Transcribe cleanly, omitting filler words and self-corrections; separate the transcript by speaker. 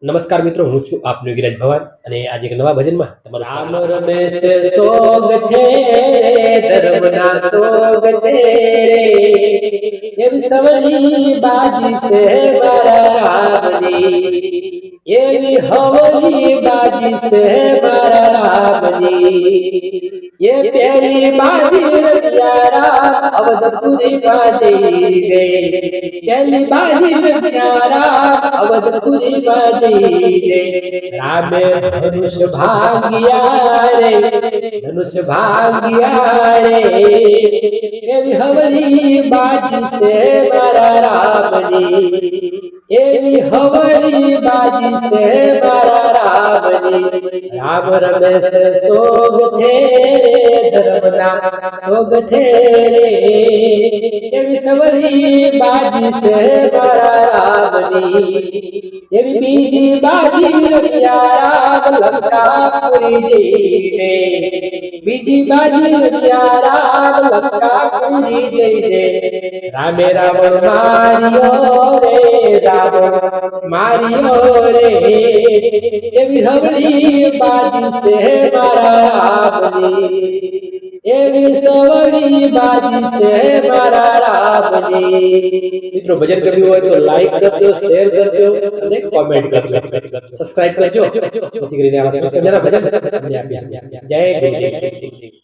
Speaker 1: નમસ્કાર મિત્રો, હું છું આપનો ગિરાજ ભવાન અને આજે એક નવા ભજનમાં તમારું રામ રમેશ સોગ થે ધર્મના સોગ થે એવી સવલી બાજી સે મારા રામની એવી હવલી બાજી સે મારા રામની ये प्यारी बाजी रतियारा अवधपुरी बाजी रे पहली बाजी रतियारा अवधपुरी बाजी रे रामे धनुष भाग्या रे धनुष भाग्या रे एवी हवली बाजी से मारा रामनी एवी हवली बाजी से मारा रामनी राम रमेश सोग थे धर्मना सोग थे एवी सवली बाजी से मारा रामनी एवी बीजी बाजी रतियारा लंकापुरी जय रे बीजी बाजी रतियारा लंकापुरी जय रे रामे रावण मारियो रे रावण मारियो रे एवी हवली बाजी से मारा रामनी एवी सवली बाजी से मारा रामनी। મિત્રો ભજન કર્યું હોય તો લાઈક કરજો, શેર કરજો અને કોમેન્ટ કરજો, સબસ્ક્રાઇબ કરજો જેથી કરીને આવા સરસ મજાના ભજન તમને આપીશું। જય ગુરુ।